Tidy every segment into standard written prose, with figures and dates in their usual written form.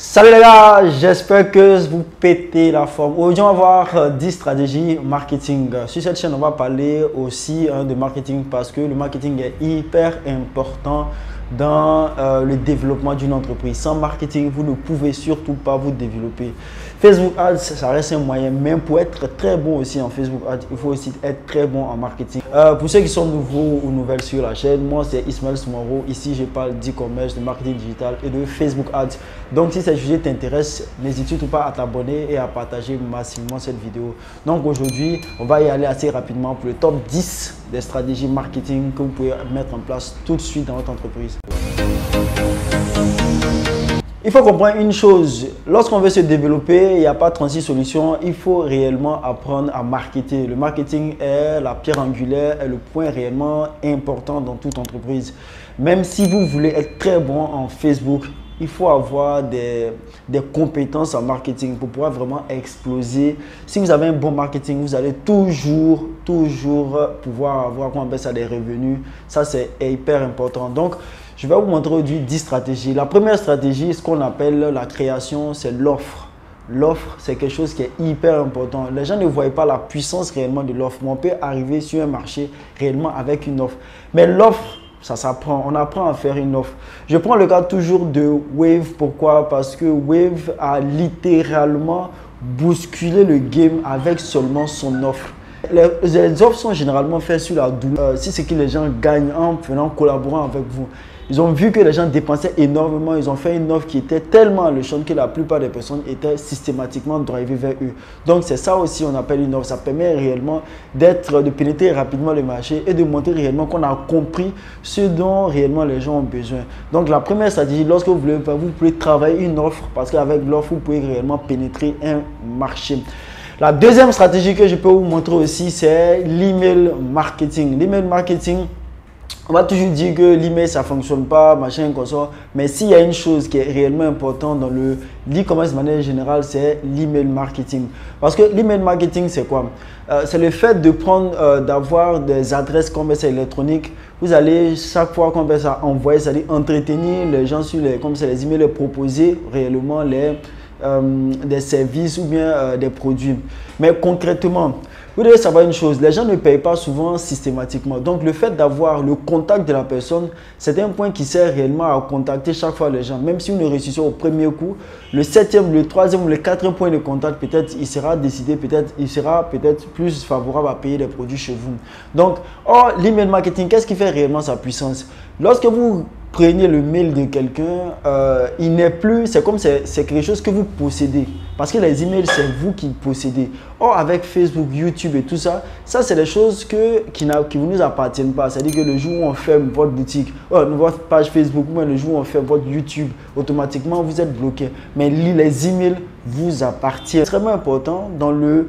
Salut les gars, j'espère que vous pétez la forme. Aujourd'hui, on va voir 10 stratégies marketing. Sur cette chaîne, on va parler aussi de marketing parce que le marketing est hyper important dans le développement d'une entreprise. Sans marketing, vous ne pouvez surtout pas vous développer. Facebook Ads, ça reste un moyen, même pour être très bon aussi en Facebook Ads, il faut aussi être très bon en marketing. Pour ceux qui sont nouveaux ou nouvelles sur la chaîne, moi c'est Ismaël Soumaro. Ici, je parle d'e-commerce, de marketing digital et de Facebook Ads. Donc, si ce sujet t'intéresse, n'hésite surtout pas à t'abonner et à partager massivement cette vidéo. Donc, aujourd'hui, on va y aller assez rapidement pour le top 10 des stratégies marketing que vous pouvez mettre en place tout de suite dans votre entreprise. Il faut comprendre une chose, lorsqu'on veut se développer, il n'y a pas 36 solutions, il faut réellement apprendre à marketer. Le marketing est la pierre angulaire, est le point réellement important dans toute entreprise. Même si vous voulez être très bon en Facebook, il faut avoir des compétences en marketing pour pouvoir vraiment exploser. Si vous avez un bon marketing, vous allez toujours pouvoir avoir des revenus. Ça, c'est hyper important. Donc, je vais vous montrer aujourd'hui 10 stratégies. La première stratégie, ce qu'on appelle la création, c'est l'offre. L'offre, c'est quelque chose qui est hyper important. Les gens ne voient pas la puissance réellement de l'offre. On peut arriver sur un marché réellement avec une offre. Mais l'offre, ça s'apprend. On apprend à faire une offre. Je prends le cas toujours de Wave. Pourquoi? Parce que Wave a littéralement bousculé le game avec seulement son offre. Les offres sont généralement faites sur la douleur. Si c'est que les gens gagnent en collaborant avec vous. Ils ont vu que les gens dépensaient énormément. Ils ont fait une offre qui était tellement alléchante que la plupart des personnes étaient systématiquement drivées vers eux. Donc, c'est ça aussi on appelle une offre. Ça permet réellement de pénétrer rapidement le marché et de montrer réellement qu'on a compris ce dont réellement les gens ont besoin. Donc, la première stratégie, lorsque vous pouvez travailler une offre parce qu'avec l'offre, vous pouvez réellement pénétrer un marché. La deuxième stratégie que je peux vous montrer aussi, c'est l'email marketing. L'email marketing, on va toujours dire que l'email ça fonctionne pas, machin comme ça. Mais s'il y a une chose qui est réellement importante dans l'e-commerce de manière générale, c'est l'email marketing. Parce que l'email marketing, c'est quoi? C'est le fait de prendre, d'avoir des adresses commerciales électroniques. Vous allez chaque fois qu'on fait ça envoyer, c'est-à-dire entretenir les gens sur les emails, proposer réellement des services ou bien des produits. Mais concrètement, vous devez savoir une chose, les gens ne payent pas souvent systématiquement. Donc, le fait d'avoir le contact de la personne, c'est un point qui sert réellement à contacter chaque fois les gens. Même si vous ne réussissez au premier coup, le 7e, le 3e ou le 4e point de contact, peut-être il sera décidé, il sera peut-être plus favorable à payer des produits chez vous. Donc, l'email marketing, qu'est-ce qui fait réellement sa puissance? Lorsque vous prenez le mail de quelqu'un, il n'est plus, c'est comme c'est quelque chose que vous possédez. Parce que les emails, c'est vous qui possédez. Or, avec Facebook, YouTube et tout ça, ça c'est des choses qui ne nous appartiennent pas. C'est-à-dire que le jour où on ferme votre boutique, votre page Facebook, ou le jour où on ferme votre YouTube, automatiquement vous êtes bloqué. Mais les emails vous appartiennent. C'est extrêmement important dans le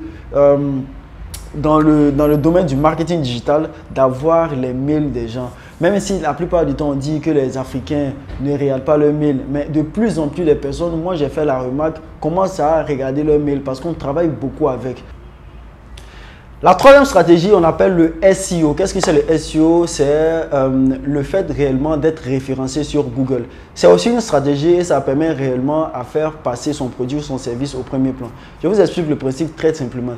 domaine du marketing digital d'avoir les mails des gens. Même si la plupart du temps on dit que les Africains ne regardent pas leurs mails, mais de plus en plus les personnes, moi j'ai fait la remarque, commencent à regarder leurs mails parce qu'on travaille beaucoup avec. La troisième stratégie, on appelle le SEO. Qu'est-ce que c'est le SEO? C'est le fait réellement d'être référencé sur Google. C'est aussi une stratégie et ça permet réellement à faire passer son produit ou son service au premier plan. Je vous explique le principe très simplement.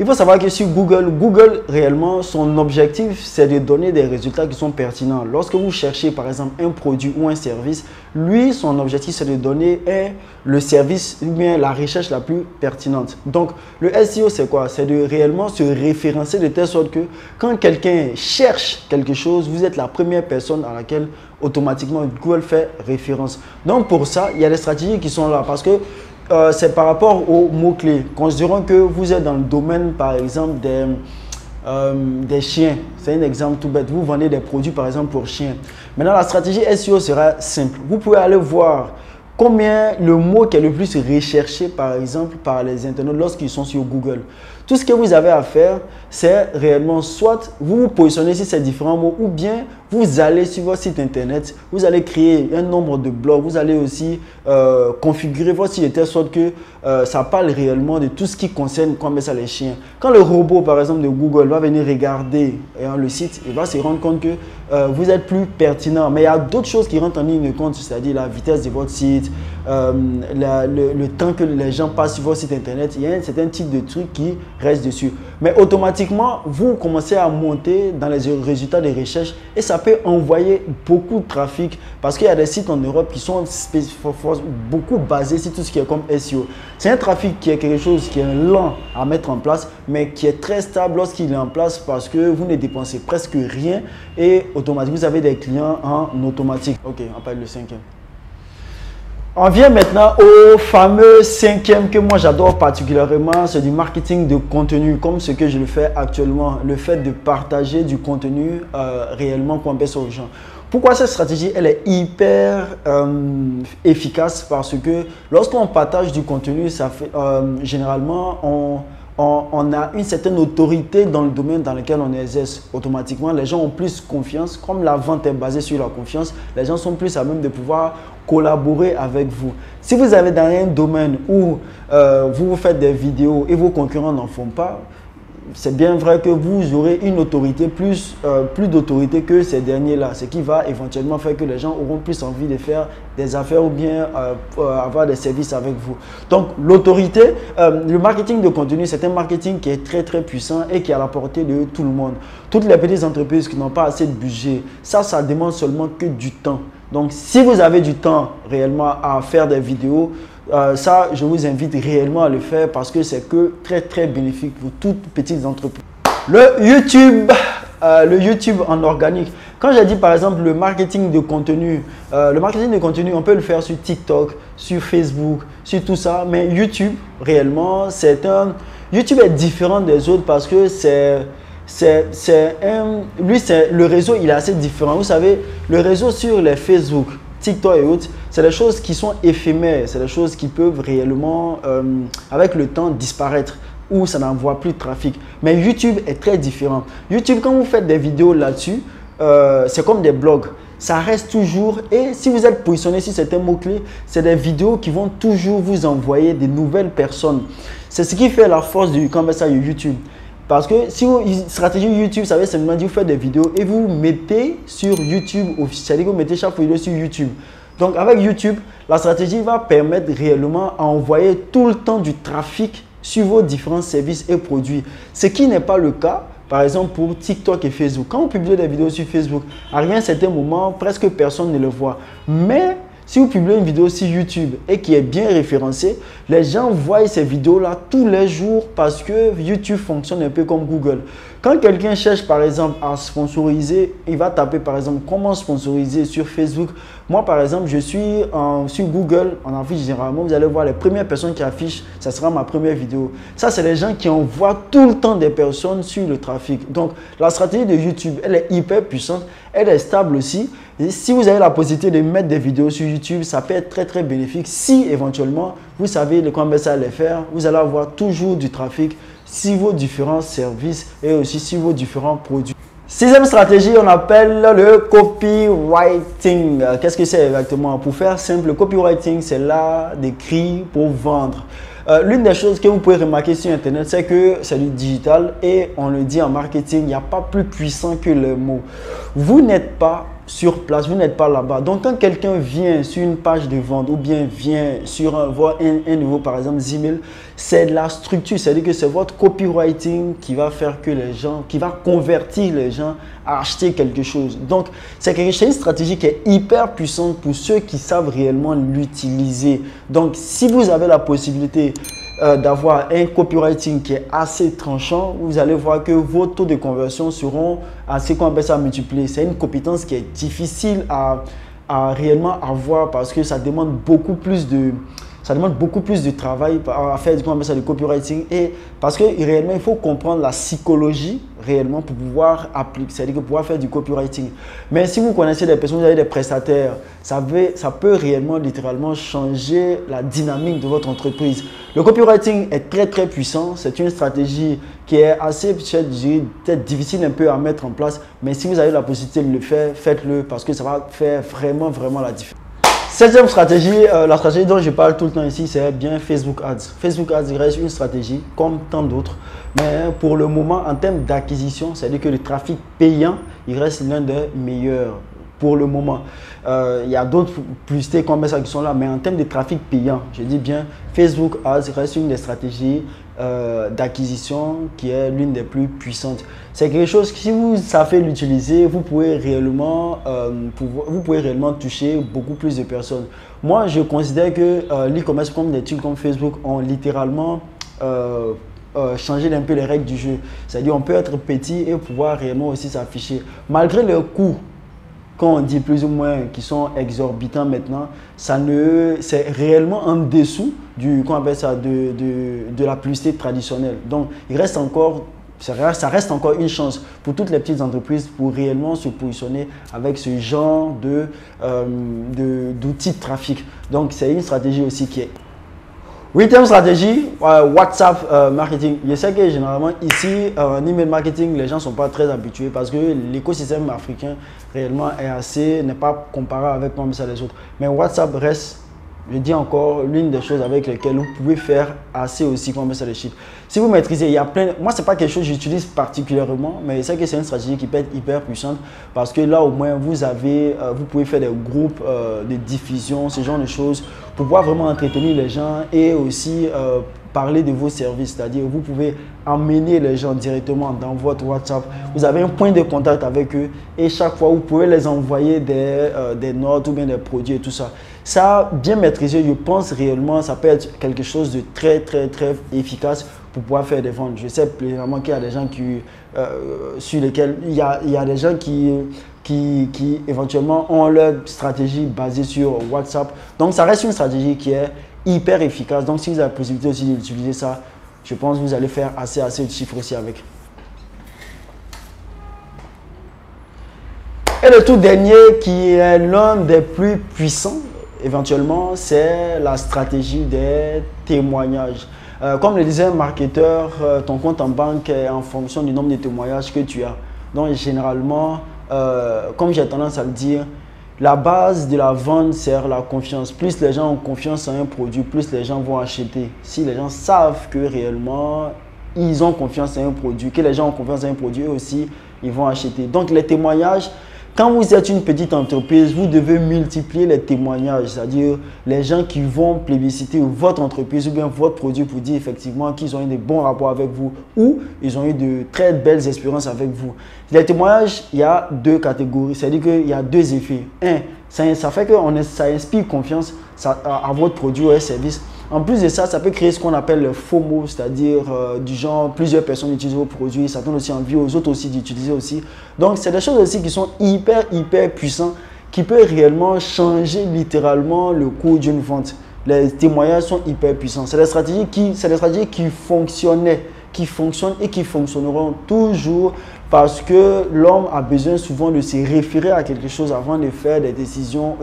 Il faut savoir que sur Google réellement, son objectif, c'est de donner des résultats qui sont pertinents. Lorsque vous cherchez par exemple un produit ou un service, lui, son objectif, c'est de donner le service ou bien la recherche la plus pertinente. Donc, le SEO, c'est quoi? C'est de réellement se référencer de telle sorte que quand quelqu'un cherche quelque chose, vous êtes la première personne à laquelle automatiquement Google fait référence. Donc pour ça, il y a des stratégies qui sont là parce que c'est par rapport aux mots-clés. Considérons que vous êtes dans le domaine par exemple des chiens. C'est un exemple tout bête. Vous vendez des produits par exemple pour chiens. Maintenant, la stratégie SEO sera simple. Vous pouvez aller voir combien le mot qui est le plus recherché par exemple par les internautes lorsqu'ils sont sur Google. Tout ce que vous avez à faire, c'est réellement soit vous vous positionnez sur ces différents mots ou bien vous allez sur votre site internet, vous allez créer un nombre de blogs, vous allez aussi configurer votre site de telle sorte que ça parle réellement de tout ce qui concerne comme ça les chiens. Quand le robot par exemple de Google va venir regarder le site, il va se rendre compte que vous êtes plus pertinent. Mais il y a d'autres choses qui rentrent en ligne de compte, c'est-à-dire la vitesse de votre site, le temps que les gens passent sur votre site internet. Il y a un certain type de trucs qui restent dessus. Mais automatiquement, vous commencez à monter dans les résultats des recherches et ça peut envoyer beaucoup de trafic parce qu'il y a des sites en Europe qui sont beaucoup basés sur tout ce qui est comme SEO. C'est un trafic qui est quelque chose qui est lent à mettre en place, mais qui est très stable lorsqu'il est en place parce que vous ne dépensez presque rien et automatiquement, vous avez des clients en automatique. Ok, on parle le cinquième. On vient maintenant au fameux cinquième que moi j'adore particulièrement, c'est du marketing de contenu, comme ce que je le fais actuellement, le fait de partager du contenu réellement qu'on passe aux gens. Pourquoi cette stratégie elle est hyper efficace? Parce que lorsqu'on partage du contenu, ça fait, généralement on a une certaine autorité dans le domaine dans lequel on exerce. Automatiquement, les gens ont plus confiance. Comme la vente est basée sur la confiance, les gens sont plus à même de pouvoir collaborer avec vous. Si vous avez dans un domaine où vous faites des vidéos et vos concurrents n'en font pas, c'est bien vrai que vous aurez une autorité, plus d'autorité que ces derniers-là, ce qui va éventuellement faire que les gens auront plus envie de faire des affaires ou bien avoir des services avec vous. Donc l'autorité, le marketing de contenu, c'est un marketing qui est très très puissant et qui est à la portée de tout le monde. Toutes les petites entreprises qui n'ont pas assez de budget, ça demande seulement que du temps. Donc si vous avez du temps réellement à faire des vidéos, ça, je vous invite réellement à le faire parce que c'est que très très bénéfique pour toutes petites entreprises. Le YouTube en organique. Quand j'ai dit par exemple le marketing de contenu, on peut le faire sur TikTok, sur Facebook, sur tout ça. Mais YouTube, réellement, YouTube est différent des autres parce que le réseau, il est assez différent. Vous savez, le réseau sur les Facebook, TikTok et autres, c'est des choses qui sont éphémères, c'est des choses qui peuvent réellement, avec le temps, disparaître ou ça n'envoie plus de trafic. Mais YouTube est très différent. YouTube, quand vous faites des vidéos là-dessus, c'est comme des blogs. Ça reste toujours, et si vous êtes positionné sur certains mots-clés, c'est des vidéos qui vont toujours vous envoyer des nouvelles personnes. C'est ce qui fait la force du YouTube. Parce que si vous, stratégie YouTube, ça veut simplement dire vous faites des vidéos et vous mettez sur YouTube, c'est-à-dire que vous mettez chaque vidéo sur YouTube. Donc avec YouTube, la stratégie va permettre réellement à envoyer tout le temps du trafic sur vos différents services et produits. Ce qui n'est pas le cas, par exemple, pour TikTok et Facebook. Quand vous publiez des vidéos sur Facebook, à un certain moment, presque personne ne le voit. Mais si vous publiez une vidéo sur YouTube et qui est bien référencée, les gens voient ces vidéos-là tous les jours parce que YouTube fonctionne un peu comme Google. Quand quelqu'un cherche par exemple à sponsoriser, il va taper par exemple comment sponsoriser sur Facebook. Moi par exemple, je suis sur Google, on affiche généralement, vous allez voir les premières personnes qui affichent, ça sera ma première vidéo. Ça, c'est les gens qui envoient tout le temps des personnes sur le trafic. Donc, la stratégie de YouTube, elle est hyper puissante, elle est stable aussi. Et si vous avez la possibilité de mettre des vidéos sur YouTube, ça peut être très très bénéfique. Si éventuellement, vous savez comment ça les faire, vous allez avoir toujours du trafic sur vos différents services et aussi sur vos différents produits. Sixième stratégie, on appelle le copywriting. Qu'est-ce que c'est exactement? Pour faire simple, le copywriting, c'est l'art d'écrire pour vendre. L'une des choses que vous pouvez remarquer sur Internet, c'est que c'est du digital et on le dit en marketing, il n'y a pas plus puissant que les mots. Vous n'êtes pas sur place, vous n'êtes pas là-bas. Donc, quand quelqu'un vient sur une page de vente ou bien vient sur un nouveau, par exemple, email, c'est la structure, c'est-à-dire que c'est votre copywriting qui va faire que les gens, qui va convertir les gens à acheter quelque chose. Donc, c'est une stratégie qui est hyper puissante pour ceux qui savent réellement l'utiliser. Donc, si vous avez la possibilité d'avoir un copywriting qui est assez tranchant, vous allez voir que vos taux de conversion seront assez multipliés. C'est une compétence qui est difficile à réellement avoir parce que ça demande beaucoup plus de ça demande beaucoup plus de travail à faire du copywriting. Et parce que réellement, il faut comprendre la psychologie réellement pour pouvoir appliquer, c'est-à-dire pouvoir faire du copywriting. Mais si vous connaissez des personnes, vous avez des prestataires, ça peut réellement, littéralement changer la dynamique de votre entreprise. Le copywriting est très très puissant. C'est une stratégie qui est assez peut-être difficile un peu à mettre en place. Mais si vous avez la possibilité de le faire, faites-le parce que ça va faire vraiment la différence. Septième stratégie, la stratégie dont je parle tout le temps ici, c'est bien Facebook Ads. Facebook Ads reste une stratégie comme tant d'autres. Mais pour le moment, en termes d'acquisition, c'est-à-dire que le trafic payant, il reste l'un des meilleurs. Pour le moment, il y a d'autres publicités comme ça qui sont là, mais en termes de trafic payant, je dis bien Facebook Ads reste une des stratégies d'acquisition qui est l'une des plus puissantes. C'est quelque chose que si vous savez l'utiliser, vous pouvez réellement toucher beaucoup plus de personnes. Moi, je considère que l'e-commerce comme des trucs comme Facebook ont littéralement changer un peu les règles du jeu. C'est-à-dire on peut être petit et pouvoir réellement aussi s'afficher. Malgré le coût, quand on dit plus ou moins qui sont exorbitants maintenant, c'est réellement en dessous du, qu'on appelle ça, de la publicité traditionnelle. Donc, ça reste encore une chance pour toutes les petites entreprises pour réellement se positionner avec ce genre d'outils de trafic. Donc, c'est une stratégie aussi qui est. Huitième stratégie, WhatsApp marketing. Je sais que généralement ici, en email marketing, les gens ne sont pas très habitués parce que l'écosystème africain réellement n'est pas comparé avec les autres. Mais WhatsApp reste, je dis encore, l'une des choses avec lesquelles vous pouvez faire assez aussi comme ça les chiffres. Si vous maîtrisez, il y a plein. Moi, ce n'est pas quelque chose que j'utilise particulièrement, mais je sais que c'est une stratégie qui peut être hyper puissante parce que là, au moins, vous pouvez faire des groupes de diffusion, ce genre de choses, pour pouvoir vraiment entretenir les gens et aussi parler de vos services. C'est-à-dire, vous pouvez amener les gens directement dans votre WhatsApp. Vous avez un point de contact avec eux et chaque fois, vous pouvez les envoyer des notes ou bien des produits et tout ça. Ça, bien maîtrisé, je pense réellement, ça peut être quelque chose de très efficace pour pouvoir faire des ventes. Je sais pleinement qu'il y a des gens sur lesquels il y a des gens qui éventuellement ont leur stratégie basée sur WhatsApp. Donc, ça reste une stratégie qui est hyper efficace. Donc, si vous avez la possibilité aussi d'utiliser ça, je pense que vous allez faire assez de chiffres aussi avec. Et le tout dernier, qui est l'un des plus puissants, éventuellement, c'est la stratégie des témoignages. Comme le disait un marketeur, ton compte en banque est en fonction du nombre de témoignages que tu as. Donc, généralement, comme j'ai tendance à le dire, la base de la vente, c'est la confiance. Plus les gens ont confiance en un produit, plus les gens vont acheter. Si les gens savent que réellement, ils ont confiance en un produit, que les gens ont confiance en un produit, eux aussi, ils vont acheter. Donc, les témoignages, quand vous êtes une petite entreprise, vous devez multiplier les témoignages, c'est-à-dire les gens qui vont plébisciter votre entreprise ou bien votre produit pour dire effectivement qu'ils ont eu de bons rapports avec vous ou ils ont eu de très belles expériences avec vous. Les témoignages, il y a deux catégories, c'est-à-dire qu'il y a deux effets. Un, ça fait que ça inspire confiance à votre produit ou service. En plus de ça, ça peut créer ce qu'on appelle le FOMO, c'est-à-dire du genre plusieurs personnes utilisent vos produits, ça donne aussi envie aux autres aussi d'utiliser aussi. Donc, c'est des choses aussi qui sont hyper puissantes, qui peuvent réellement changer littéralement le cours d'une vente. Les témoignages sont hyper puissants. C'est des stratégies qui fonctionnaient, qui fonctionnent et qui fonctionneront toujours parce que l'homme a besoin souvent de se référer à quelque chose avant de faire des décisions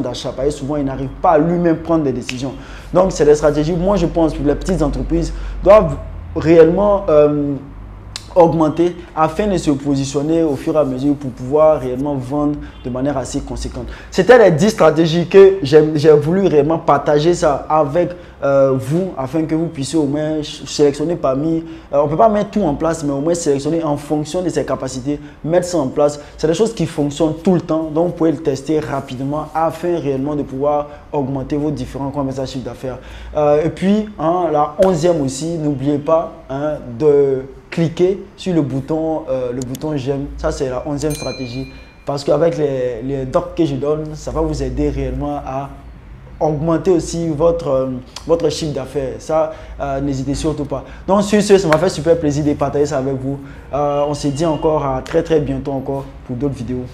d'achat. Parce que souvent, il n'arrive pas à lui-même prendre des décisions. Donc, c'est des stratégies, moi je pense que les petites entreprises doivent réellement augmenter afin de se positionner au fur et à mesure pour pouvoir réellement vendre de manière assez conséquente. C'était les 10 stratégies que j'ai voulu réellement partager ça avec vous afin que vous puissiez au moins sélectionner parmi, on ne peut pas mettre tout en place, mais au moins sélectionner en fonction de ses capacités, mettre ça en place. C'est des choses qui fonctionnent tout le temps, donc vous pouvez le tester rapidement afin réellement de pouvoir augmenter vos différents chiffres d'affaires. Et puis, la 11e aussi, n'oubliez pas de cliquer sur le bouton j'aime. Ça, c'est la 11e stratégie. Parce qu'avec les docs que je donne, ça va vous aider réellement à augmenter aussi votre chiffre d'affaires. Ça, n'hésitez surtout pas. Donc, sur ce, ça m'a fait super plaisir de partager ça avec vous. On se dit encore à très bientôt encore pour d'autres vidéos.